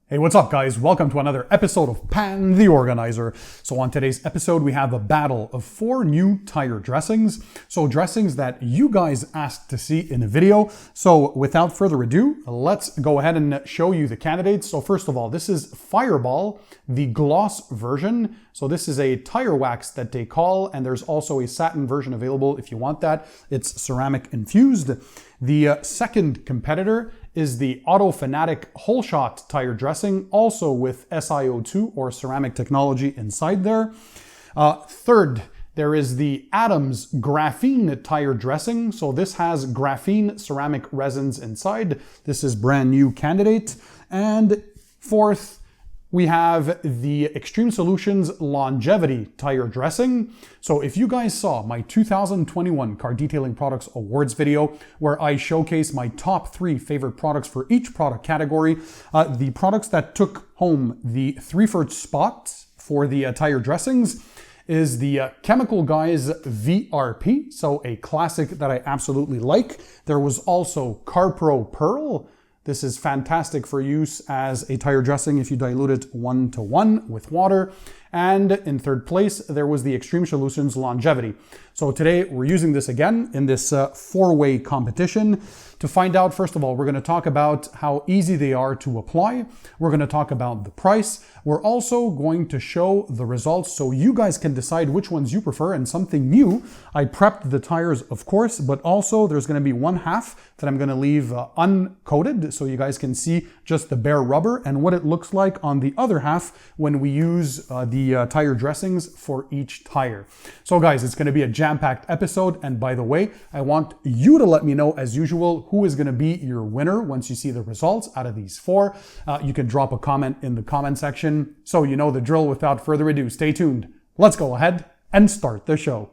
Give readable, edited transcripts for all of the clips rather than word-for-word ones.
Hey, what's up guys? Welcome to another episode of Pan TheOrganizer. So on today's episode, we have a battle of 4 new tire dressings. So dressings that you guys asked to see in a video. So without further ado, let's go ahead and show you the candidates. So first of all, this is Fireball, the gloss version. So this is a tire wax that they call, and there's also a satin version available if you want that. It's ceramic infused. The second competitor is the Auto Fanatic Whole Shot tire dressing, also with SiO2 or ceramic technology inside there. Third, there is the Adams Graphene tire dressing. So this has graphene ceramic resins inside. This is brand new candidate. And fourth, we have the Extreme Solutions Longevity tire dressing. So if you guys saw my 2021 Car Detailing Products Awards video, where I showcase my top 3 favorite products for each product category, the products that took home the 3/4 spot for the tire dressings is the Chemical Guys VRP, so a classic that I absolutely like. There was also CarPro Pearl. This is fantastic for use as a tire dressing if you dilute it 1:1 with water. And in third place, there was the Extreme Solutions Longevity. So today we're using this again in this 4-way competition. To find out, first of all, we're going to talk about how easy they are to apply. We're going to talk about the price. We're also going to show the results so you guys can decide which ones you prefer. And something new, I prepped the tires, of course, but also there's going to be one half that I'm going to leave uncoated so you guys can see just the bare rubber and what it looks like on the other half when we use the tire dressings for each tire. So guys, it's going to be a jam-packed episode. And by the way, I want you to let me know, as usual, who is going to be your winner once you see the results out of these 4. You can drop a comment in the comment section. So you know the drill. Without further ado, stay tuned. Let's go ahead and start the show.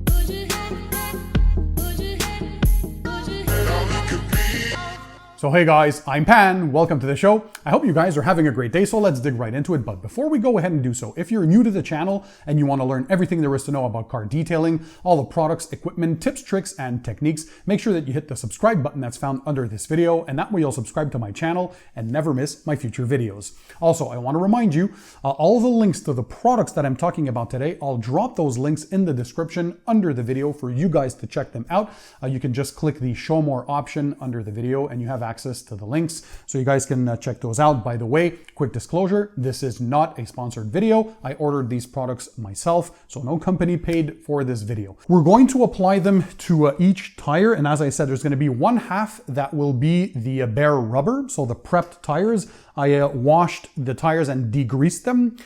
So hey guys, I'm Pan, welcome to the show. I hope you guys are having a great day, so let's dig right into it. But before we go ahead and do so, if you're new to the channel and you want to learn everything there is to know about car detailing, all the products, equipment, tips, tricks, and techniques, make sure that you hit the subscribe button that's found under this video, and that way you'll subscribe to my channel and never miss my future videos. Also, I want to remind you, all the links to the products that I'm talking about today, I'll drop those links in the description under the video for you guys to check them out. You can just click the show more option under the video and you have access to the links so you guys can check those out. By the way, quick disclosure, this is not a sponsored video. I ordered these products myself, so no company paid for this video. We're going to apply them to each tire, and as I said, there's going to be one half that will be the bare rubber, so the prepped tires. I washed the tires and degreased them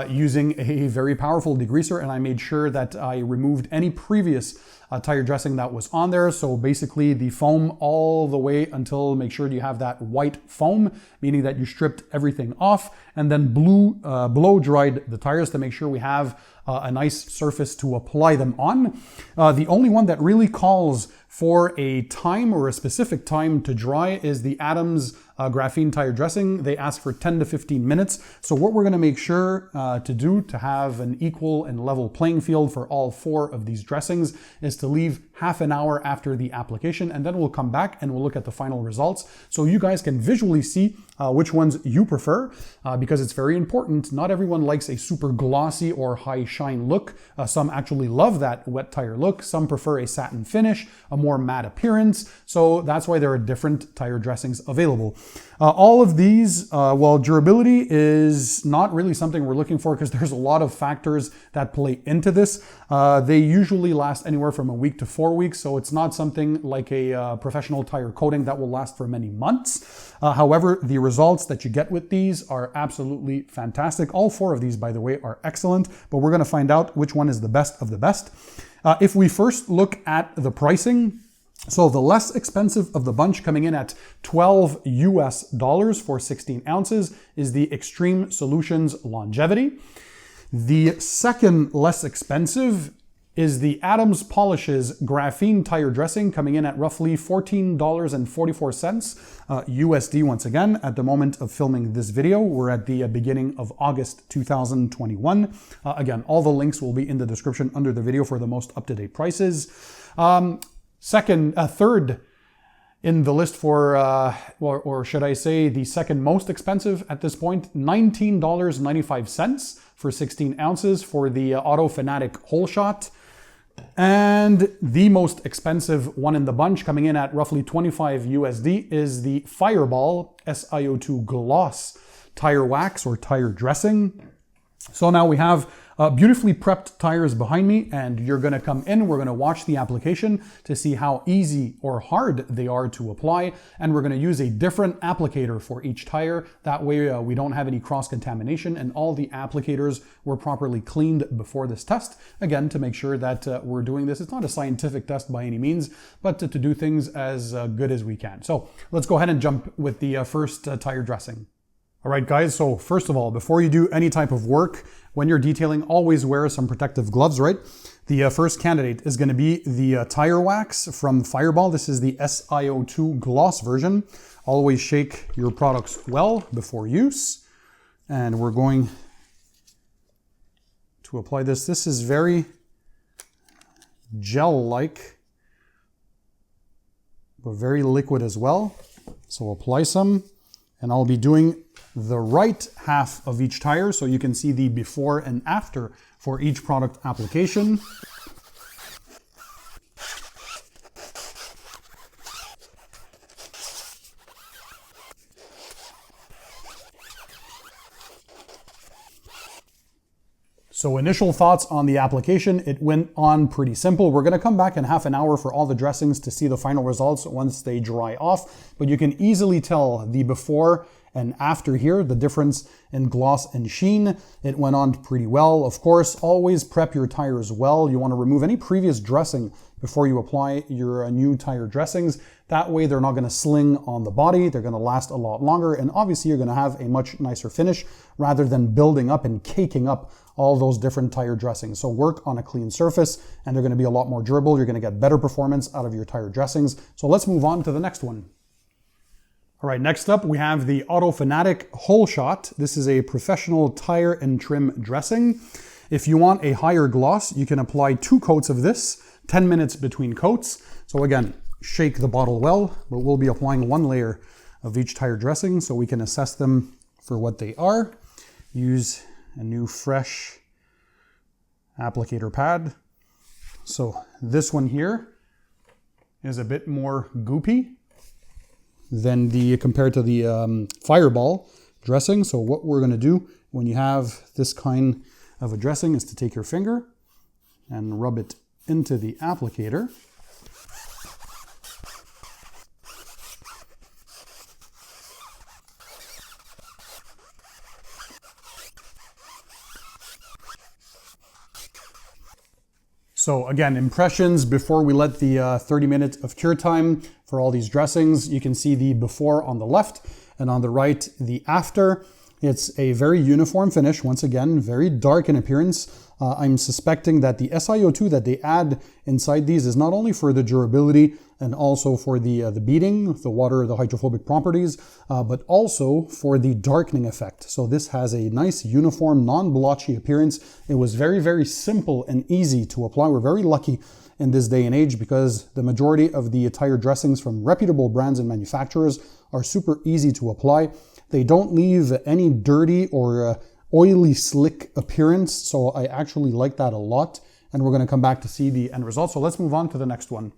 using a very powerful degreaser, and I made sure that I removed any previous tire dressing that was on there. So basically the foam all the way until make sure you have that white foam, meaning that you stripped everything off, and then blow dried the tires to make sure we have a nice surface to apply them on. The only one that really calls for a time or a specific time to dry is the Adams graphene tire dressing. They ask for 10 to 15 minutes. So what we're going to make sure to do to have an equal and level playing field for all 4 of these dressings is to leave half an hour after the application, and then we'll come back and we'll look at the final results so you guys can visually see which ones you prefer, because it's very important. Not everyone likes a super glossy or high shine look. Some actually love that wet tire look. Some prefer a satin finish, a more matte appearance. So that's why there are different tire dressings available. All of these, well, durability is not really something we're looking for because there's a lot of factors that play into this. They usually last anywhere from a week to 4 weeks, so it's not something like a professional tire coating that will last for many months. However, the results that you get with these are absolutely fantastic. All 4 of these, by the way, are excellent, but we're going to find out which one is the best of the best. If we first look at the pricing, so the less expensive of the bunch, coming in at $12 US for 16 ounces, is the Extreme Solutions Longevity. The second less expensive is the Adams Polishes Graphene Tire Dressing, coming in at roughly $14.44 USD once again. At the moment of filming this video, we're at the beginning of August 2021. Again, all the links will be in the description under the video for the most up-to-date prices. Third In the list for, or should I say the second most expensive at this point, $19.95 for 16 ounces for the Auto Fanatic Hole Shot. And the most expensive one in the bunch, coming in at roughly 25 USD, is the Fireball SiO2 Gloss Tire Wax or Tire Dressing. So now we have beautifully prepped tires behind me, and you're gonna come in, we're gonna watch the application to see how easy or hard they are to apply, and we're gonna use a different applicator for each tire. That way we don't have any cross-contamination, and all the applicators were properly cleaned before this test. Again, to make sure that we're doing this. It's not a scientific test by any means, but to do things as good as we can. So let's go ahead and jump with the first tire dressing. All right, guys, so first of all, before you do any type of work, when you're detailing, always wear some protective gloves, right? The first candidate is going to be the tire wax from Fireball. This is the SiO2 gloss version. Always shake your products well before use. And we're going to apply this. This is very gel-like, but very liquid as well. So apply some, and I'll be doing the right half of each tire so you can see the before and after for each product application. So initial thoughts on the application, it went on pretty simple. We're gonna come back in half an hour for all the dressings to see the final results once they dry off, but you can easily tell the before and after here, the difference in gloss and sheen. It went on pretty well. Of course, always prep your tires well. You wanna remove any previous dressing before you apply your new tire dressings. That way they're not gonna sling on the body, they're gonna last a lot longer, and obviously you're gonna have a much nicer finish rather than building up and caking up all those different tire dressings. So work on a clean surface and they're gonna be a lot more durable. You're gonna get better performance out of your tire dressings. So let's move on to the next one. All right, next up we have the Auto Fanatic Hole Shot. This is a professional tire and trim dressing. If you want a higher gloss, you can apply 2 coats of this, 10 minutes between coats. So again, shake the bottle well, but we'll be applying 1 layer of each tire dressing so we can assess them for what they are. Use a new fresh applicator pad. So this one here is a bit more goopy than compared to the Fireball dressing. So what we're gonna do when you have this kind of a dressing is to take your finger and rub it into the applicator. So again, impressions before we let the 30 minutes of cure time for all these dressings. You can see the before on the left and on the right, the after. It's a very uniform finish. Once again, very dark in appearance. I'm suspecting that the SiO2 that they add inside these is not only for the durability and also for the beading, the water, the hydrophobic properties, but also for the darkening effect. So this has a nice uniform, non-blotchy appearance. It was very, very simple and easy to apply. We're very lucky in this day and age because the majority of the tire dressings from reputable brands and manufacturers are super easy to apply. They don't leave any dirty or oily, slick appearance. So I actually like that a lot. And we're going to come back to see the end result. So let's move on to the next one.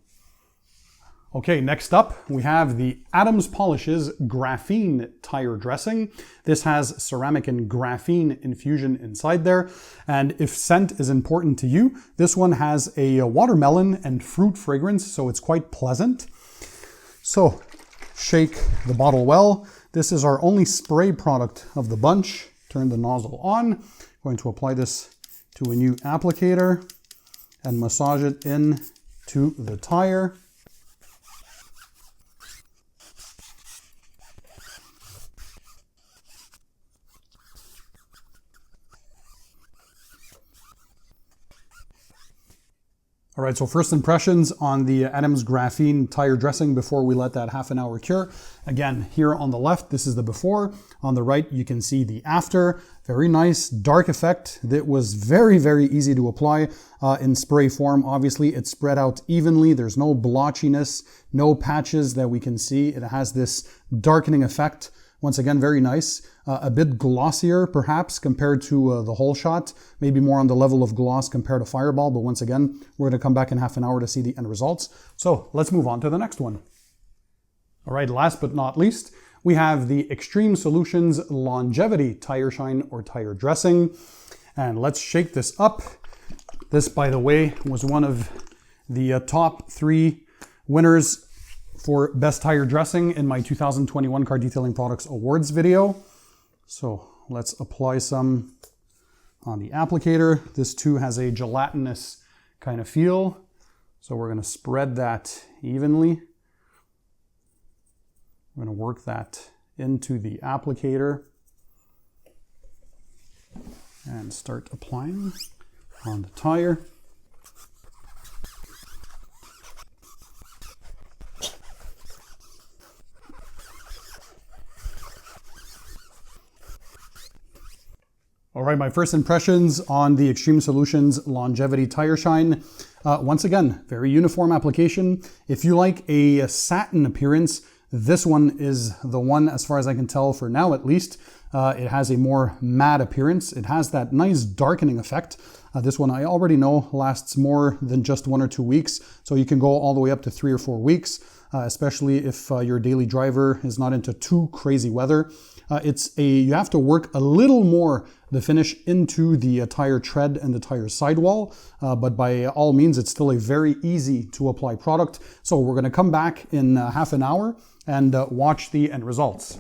Okay, next up, we have the Adams Polishes Graphene Tire Dressing. This has ceramic and graphene infusion inside there. And if scent is important to you, this one has a watermelon and fruit fragrance, so it's quite pleasant. So shake the bottle well. This is our only spray product of the bunch. Turn the nozzle on. I'm going to apply this to a new applicator and massage it in to the tire. All right, so first impressions on the Adams Graphene tire dressing before we let that half an hour cure. Again, here on the left, this is the before. On the right, you can see the after. Very nice, dark effect. That was very, very easy to apply in spray form. Obviously, it's spread out evenly. There's no blotchiness, no patches that we can see. It has this darkening effect. Once again, very nice. A bit glossier, perhaps, compared to the whole shot. Maybe more on the level of gloss compared to Fireball. But once again, we're going to come back in half an hour to see the end results. So let's move on to the next one. All right, last but not least, we have the Extreme Solutions Longevity Tire Shine or Tire Dressing. And let's shake this up. This, by the way, was one of the top 3 winners for Best Tire Dressing in my 2021 Car Detailing Products Awards video. So let's apply some on the applicator. This too has a gelatinous kind of feel. So we're going to spread that evenly. We're going to work that into the applicator and start applying on the tire. All right, my first impressions on the Extreme Solutions Longevity Tire Shine. Once again, very uniform application. If you like a satin appearance, this one is the one, as far as I can tell for now at least. It has a more matte appearance. It has that nice darkening effect. This one I already know lasts more than just 1 or 2 weeks, so you can go all the way up to 3 or 4 weeks, especially if your daily driver is not into too crazy weather. You have to work a little more the finish into the tire tread and the tire sidewall, but by all means, it's still a very easy to apply product. So we're going to come back in half an hour and watch the end results.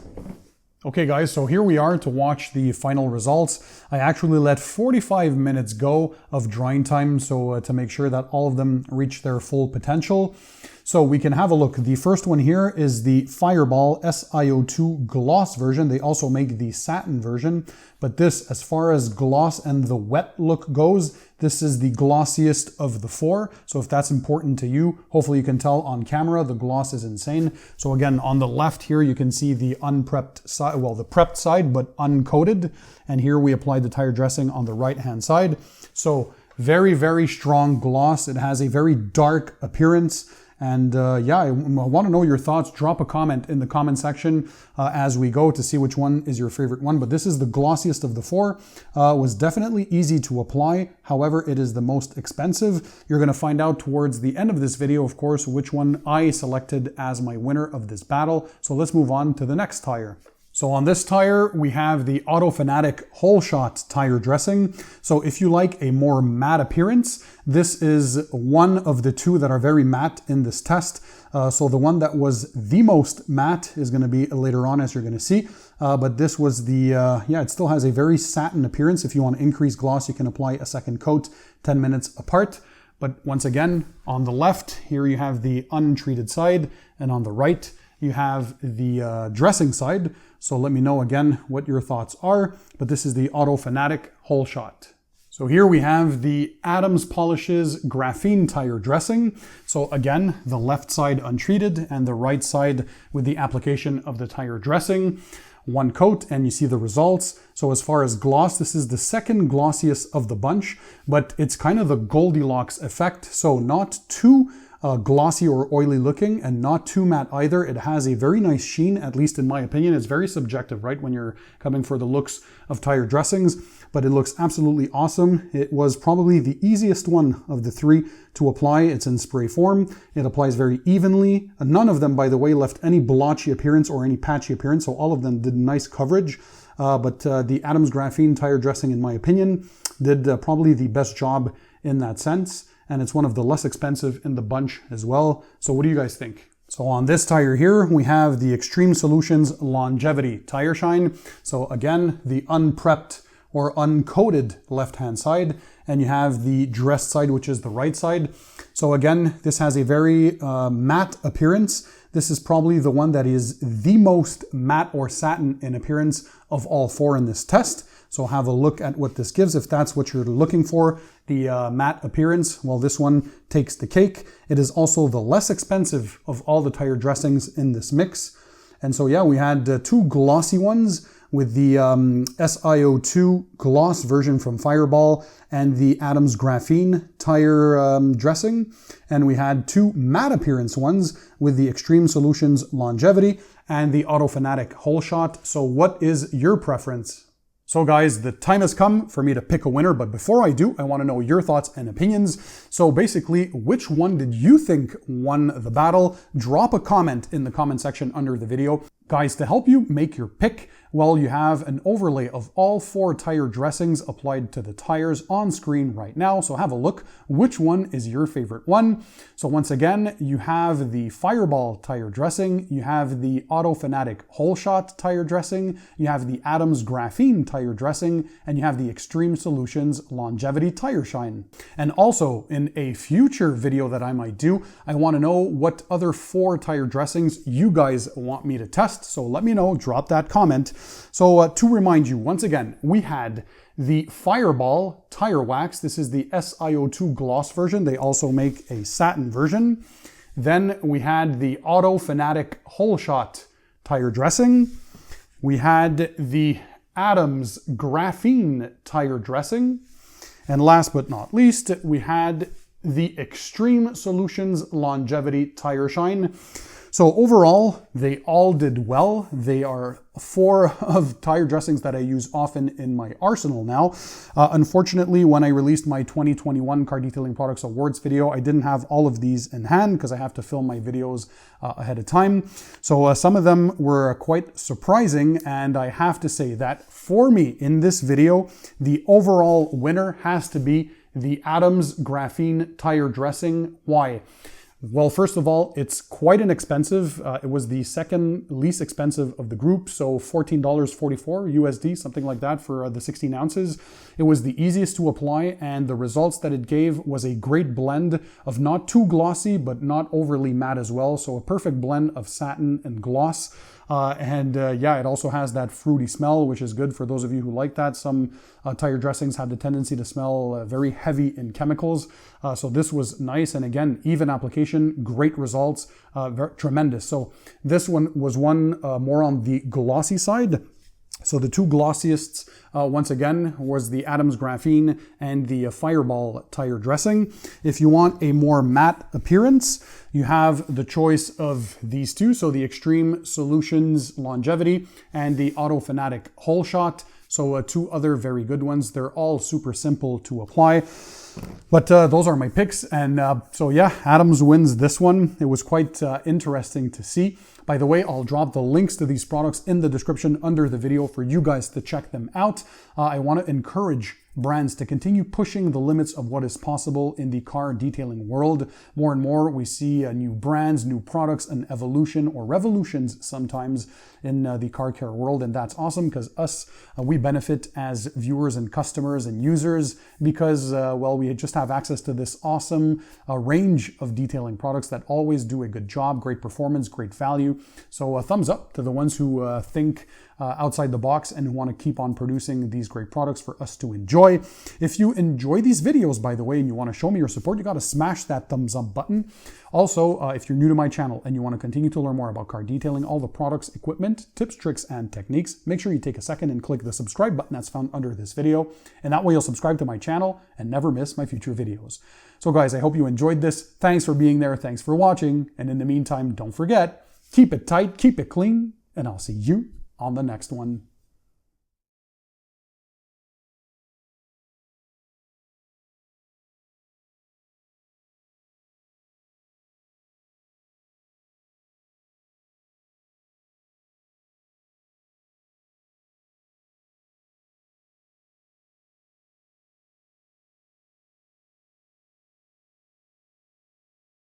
Okay guys, so here we are to watch the final results. I actually let 45 minutes go of drying time, so to make sure that all of them reach their full potential. So we can have a look. The first one here is the Fireball SiO2 gloss version. They also make the satin version, but this, as far as gloss and the wet look goes, this is the glossiest of the 4. So if that's important to you, hopefully you can tell on camera, the gloss is insane. So again, on the left here, you can see the unprepped side, well, the prepped side, but uncoated. And here we applied the tire dressing on the right-hand side. So very, very strong gloss. It has a very dark appearance. And yeah, I want to know your thoughts. Drop a comment in the comment section as we go to see which one is your favorite one. But this is the glossiest of the 4. Was definitely easy to apply. However, it is the most expensive. You're going to find out towards the end of this video, of course, which one I selected as my winner of this battle. So let's move on to the next tire. So on this tire, we have the Auto Fanatic Whole Shot tire dressing. So if you like a more matte appearance, this is one of the 2 that are very matte in this test. So the one that was the most matte is going to be later on, as you're going to see. But this was the, yeah, it still has a very satin appearance. If you want to increase gloss, you can apply a second coat 10 minutes apart. But once again, on the left, here you have the untreated side, and on the right, you have the dressing side. So let me know again what your thoughts are. But this is the Auto Fanatic Whole Shot. So here we have the Adams Polishes Graphene Tire Dressing. So again, the left side untreated and the right side with the application of the tire dressing. 1 coat and you see the results. So as far as gloss, this is the second glossiest of the bunch, but it's kind of the Goldilocks effect. So not too glossy or oily looking and not too matte either. It has a very nice sheen, at least in my opinion. It's very subjective, right, when you're coming for the looks of tire dressings, but it looks absolutely awesome. It was probably the easiest one of the 3 to apply. It's in spray form. It applies very evenly. None of them, by the way, left any blotchy appearance or any patchy appearance, so all of them did nice coverage. But the Adams Graphene tire dressing, in my opinion, did probably the best job in that sense. And it's one of the less expensive in the bunch as well. So what do you guys think? So on this tire here, we have the Extreme Solutions Longevity Tire Shine. So again, the unprepped or uncoated left-hand side, and you have the dressed side, which is the right side. So again, this has a very matte appearance. This is probably the one that is the most matte or satin in appearance of all four in this test. So have a look at what this gives if that's what you're looking for, the matte appearance. Well, this one takes the cake. It is also the less expensive of all the tire dressings in this mix. And so yeah, we had two glossy ones with the SiO2 gloss version from Fireball and the Adams Graphene tire dressing. And we had two matte appearance ones with the Extreme Solutions Longevity and the Auto Fanatic Whole Shot. So what is your preference? So guys, the time has come for me to pick a winner, but before I do, I want to know your thoughts and opinions. So basically, which one did you think won the battle? Drop a comment in the comment section under the video. Guys, to help you make your pick, well, you have an overlay of all four tire dressings applied to the tires on screen right now. So have a look. Which one is your favorite one? So once again, you have the Fireball tire dressing, you have the Auto Fanatic Whole Shot tire dressing, you have the Adams Graphene tire dressing, and you have the Extreme Solutions Longevity tire shine. And also, in a future video that I might do, I want to know what other four tire dressings you guys want me to test. So let me know, drop that comment. So to remind you, once again, we had the Fireball tire wax. This is the SiO2 gloss version. They also make a satin version. Then we had the Auto Fanatic Whole Shot tire dressing. We had the Adams Graphene tire dressing. And last but not least, we had the Extreme Solutions Longevity tire shine. So overall, they all did well. They are four of tire dressings that I use often in my arsenal now. Unfortunately, when I released my 2021 Car Detailing Products Awards video, I didn't have all of these in hand because I have to film my videos ahead of time. So some of them were quite surprising, and I have to say that for me in this video, the overall winner has to be the Adams Graphene tire dressing. Why? Well, first of all, it's quite inexpensive. It was the second least expensive of the group, so $14.44 USD, something like that for the 16 ounces. It was the easiest to apply, and the results that it gave was a great blend of not too glossy, but not overly matte as well. So a perfect blend of satin and gloss. Yeah, it also has that fruity smell, which is good for those of you who like that. Some tire dressings have the tendency to smell very heavy in chemicals. So this was nice. And again, even application, great results, tremendous. So this one was one more on the glossy side. So the two glossiest, once again, was the Adams Graphene and the Fireball tire dressing. If you want a more matte appearance, you have the choice of these two. So the Extreme Solutions Longevity and the Auto Fanatic Whole Shot. So two other very good ones. They're all super simple to apply. But those are my picks. And so yeah, Adams wins this one. It was quite interesting to see. By the way, I'll drop the links to these products in the description under the video for you guys to check them out. I want to encourage brands to continue pushing the limits of what is possible in the car detailing world. More and more, we see new brands, new products, an evolution or revolutions sometimes in the car care world. And that's awesome because we benefit as viewers and customers and users because, well, we just have access to this awesome range of detailing products that always do a good job, great performance, great value. So a thumbs up to the ones who think outside the box and who want to keep on producing these great products for us to enjoy. If you enjoy these videos, by the way, and you want to show me your support, you got to smash that thumbs up button. Also, if you're new to my channel and you want to continue to learn more about car detailing, all the products, equipment, tips, tricks, and techniques, make sure you take a second and click the subscribe button that's found under this video. And that way you'll subscribe to my channel and never miss my future videos. So guys, I hope you enjoyed this. Thanks for being there. Thanks for watching. And in the meantime, don't forget, keep it tight, keep it clean, and I'll see you on the next one.